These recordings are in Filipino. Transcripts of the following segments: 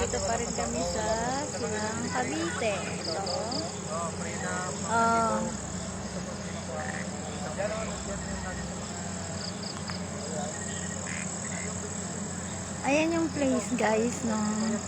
Nandito pa rin kami sa Silang Cavite. Ito. Oh. Ayan yung place guys nung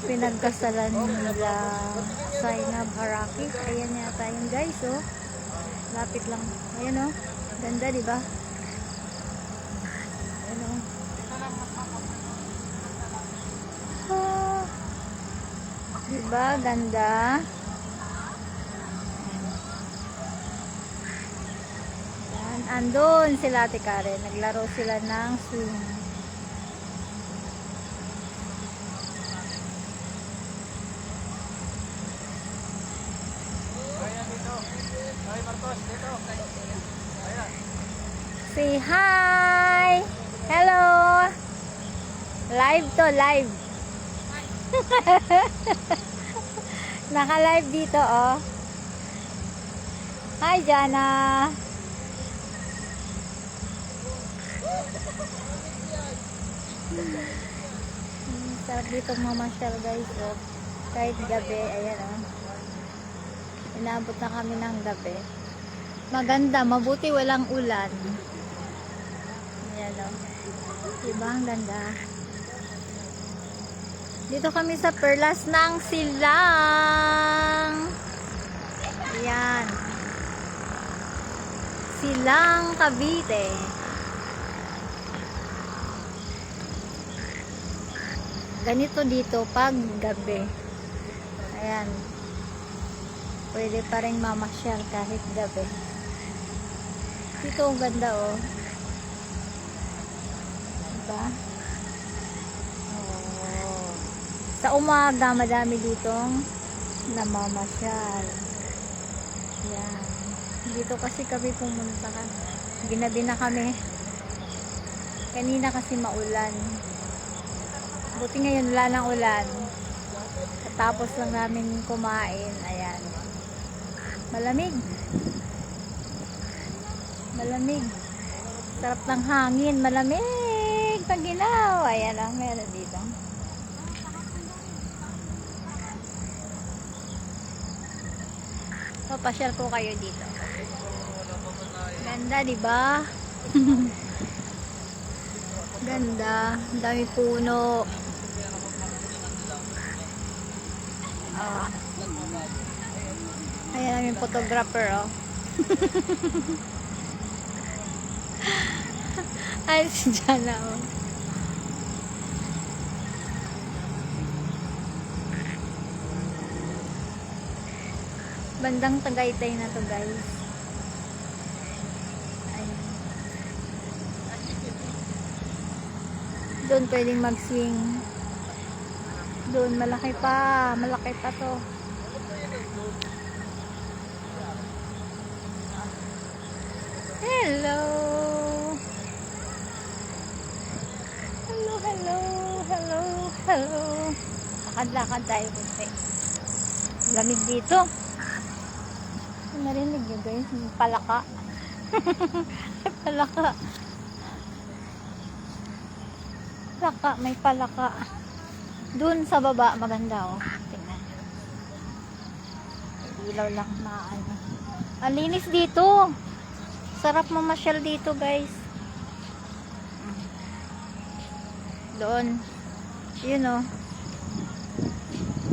pinagkasalan nila Zainab Haraki. Ayan yata yun guys, oh. Lapit lang. Ayan, oh. Ganda, diba? Ayan, oh. Ah. Diba? Ganda. Ayan. Andun sila Ate Karen. Naglaro sila ng swing. Say hi! Hello! Live to, live. Naka-live dito, oh. Hi, Jana! Sarap dito mamasyal, guys, oh. Kahit gabi, ayan, oh. Inabot na kami ng gabi. Maganda, mabuti walang ulan. Ayan, o. Diba, ang ganda. Dito kami sa Perlas ng Silang. Ayan. Silang Cavite. Ganito dito pag gabi. Ayan. Pwede pa rin mamasyal kahit gabi. Dito ang ganda, oh. Diba? Oh. Sa umaga, madami ditong namamasyal. Yan. Dito kasi kami pumunta ka. Ginabi na kami. Kanina kasi maulan. Buti ngayon wala ng ulan. Tapos lang namin kumain. Ayan. Malamig. Malamig. Sarap ng hangin. Malamig. Pag ginaw. Ayan lang. Meron dito. Papasyal ko kayo dito. Ganda, diba? Ganda. Dami puno. Ah. Ayan ang yung photographer, oh. Ay, si Jana, oh. Bandang Tagaytay na to, guys. Ayan. Doon pwedeng mag-swing. Doon, malaki pa. Malaki pa to. Hello! Hello, hello, hello, hello. Lakad-lakad tayo kasi. Lamig dito. Narinig nyo guys, palaka. Palaka. Palaka, may palaka. Doon sa baba, maganda, oh. Tingnan. Ilaw lang na ano. Ang linis dito. Sarap mamasyal dito, guys. Doon. Yun, oh.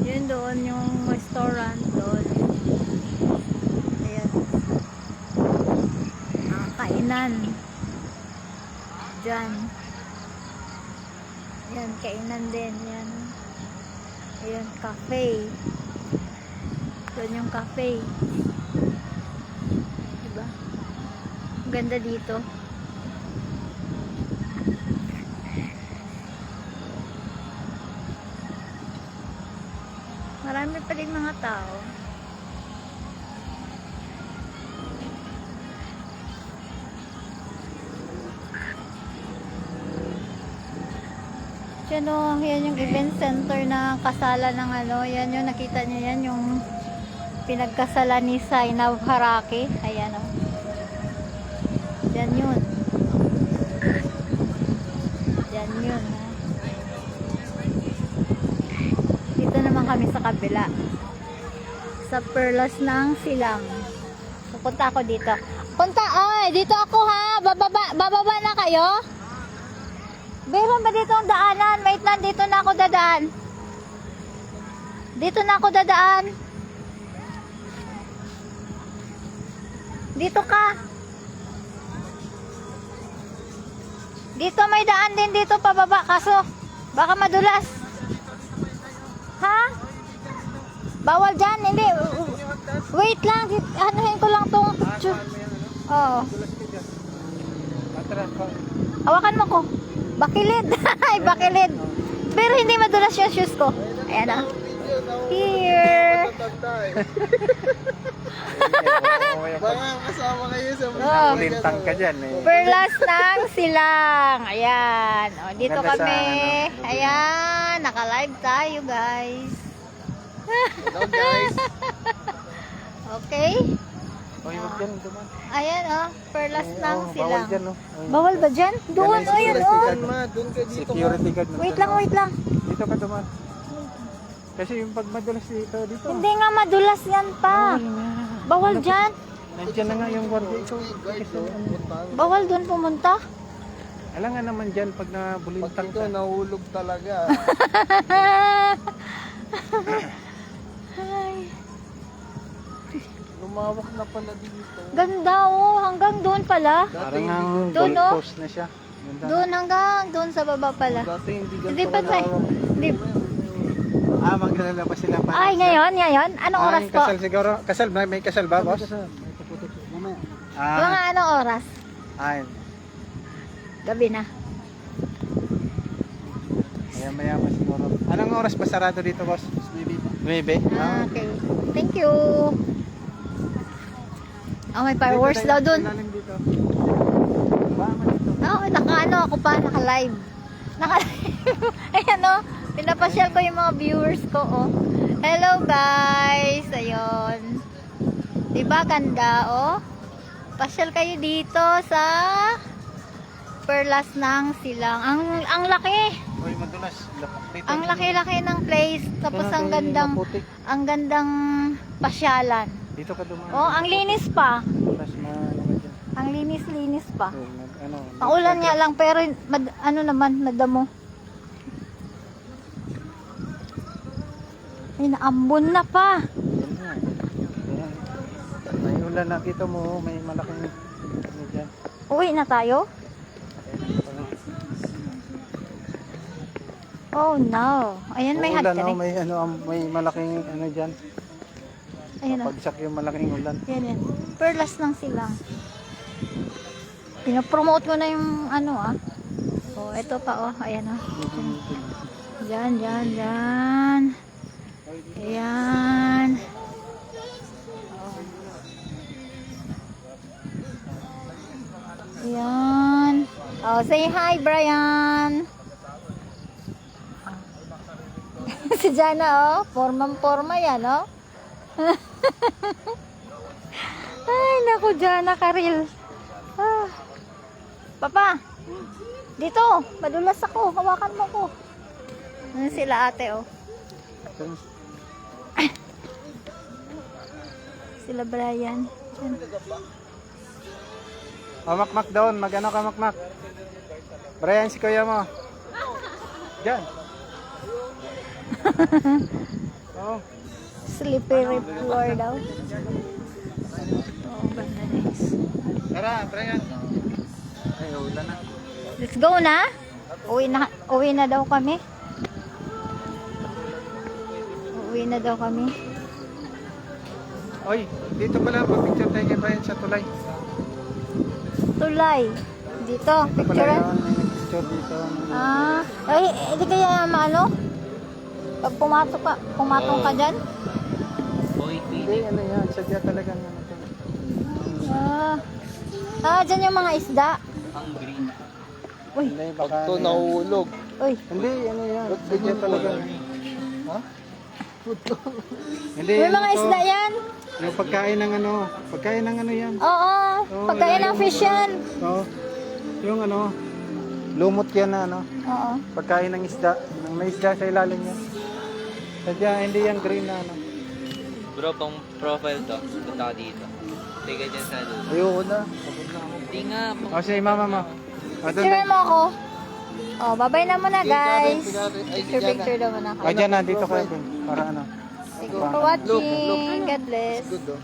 Yun doon yung restaurant doon. Ayan. Kainan. Diyan. Ayan, kainan din. Yan. Ayan, cafe. Doon yung cafe. Diba? Ganda dito. Marami pa rin mga tao. Yan o, yan yung event center na kasala ng ano, yan yung nakita niyo yan, yung pinagkasala ni Zainab Haraki. Ayan o. Yan yun. Yan yun. Ha? kabila. Sa Perlas ng Silang. Pupunta ako dito. Dito ako ha. Bababa na kayo. Meron ba dito ang daanan? Wait lang, dito na ako dadaan. Dito na ako dadaan. Dito ka. Dito may daan din dito pababa. Kaso, baka madulas. Ha? Bawal dyan. Hindi. Wait lang. Anuhin ko lang tong picture. Oo. Hawakan mo ko. Bakilid. Ay, bakilid. Pero hindi madulas yung shoes ko. Ayan na. Here. Baka kasama kayo sa Oh. Ulintang ka dyan eh. Perlas ng Silang. Ayan. O, dito Ganda sa, kami. ano, Ayan. Naka-live tayo, guys. Hello guys. Okay. Oy, wag dyan, duman. Ayan, oh. Perlas ng Bawal Silang. dyan, no? Oy. Bawal ba dyan? Doon, Yan, ayun, security oh. guard. Doon ka dito. Security guard. Wait lang, wait lang. Dito ka duman. Kasi yung pag madulas dito. Hindi nga madulas yan pa. Bawal dyan. Nandiyan na nga yung guardia ito. Bawal doon pumunta. Alam nga naman dyan pag Pag nabulintang ito ka. nahulog talaga. Ay, Lumawak na pala dito. ganda oh. Hanggang doon pala. Parang ang Doon, gold no? post na siya. Ganda na. Doon hanggang doon sa baba pala. Dati hindi Hindi ganito pa tayo. kalawak. Hindi. Maglalabas sila pa. Ay, ngayon. Anong oras yung po? kasal siguro. Kasal, may kasal ba, boss? Mga anong oras? Ay, Gabi na. maya pa siguro. Anong oras pa sarado dito, boss? 9. Ah, okay. Thank you. Oh, may fireworks daw doon. Dito. Oh, ako pa, naka-live. Ayan oh, pinapasyal ko yung mga viewers ko oh. Hello guys, ayun. Diba ganda oh? Pasyal kayo dito sa Perlas ng Silang. Ang laki. Uy, madulas. Ang laki-laki ng place. Tapos ang gandang pasyalan. Dito ka dumaan. Oh, ang linis pa. Tapos Ang linis-linis pa. ano, Paulan nga lang pero ano naman, madamo. Ay, naambon na pa. may ulan na kita mo, may malaking ano dyan. Uwi na tayo? Oh no. Ayan, may Ulan, hatchery. may malaking ano dyan. Ayan oh. Pagsak yung malaking ulan. Yan. Perlas ng Silang. Pinapromote ko na yung ano ah. Oh, ito pa oh. Ayan oh. Diyan. Ayan. Oh. Ayan. Oh, say hi, Brian. Si Jana oh. Formang-forma yan oh. Ay, naku, Jana Karil. Ah. Papa, dito, madulas ako. Hawakan mo ko. Ano sila ate, oh. Sila Brian. Diyan. Makmak doon, mag-ano ka makmak. Brian, si kuya mo. Diyan. Oh. Slippery floor daw. Oh, ganda guys. Tara, Brian. Ay, ulan na. Let's go na. Uwi na daw kami. Uwi na daw kami. Oy, dito pala, mag-picture tayo kay Brian sa tulay. Tulay. Dito, Dito pala picture. yun, may picture dito. Ah, ay, di kaya maano? Pag pumatong ka dyan? Hindi, ano yan, sadya talaga ano to. Dyan yung mga isda. Uy, Hindi, Pag baka ito ano yan. nahulog. uy. Hindi, ano yan, sadya talaga. Ha? Hindi, May ano mga to, isda yan. yung pagkain ng ano yan. Oo, pagkain ng fish yan. Oo. Yung ano, lumot yan na ano, Oo. pagkain ng isda. May isda sa ilalim yan. Sadya, hindi yung green na ano. Bro, pang profile to. Punta ka dito. Tiga dyan sa dulo. Ayoko na. Pagod na ako. Hindi nga. O, si mama mo. O, doon Picture na. mo ako. Oh, babay na muna guys. Si Karen, ay, si Picture Jana. picture na muna ako. O, dyan na, dito ka. Para ano. Thank you for watching. God bless. Good, oh.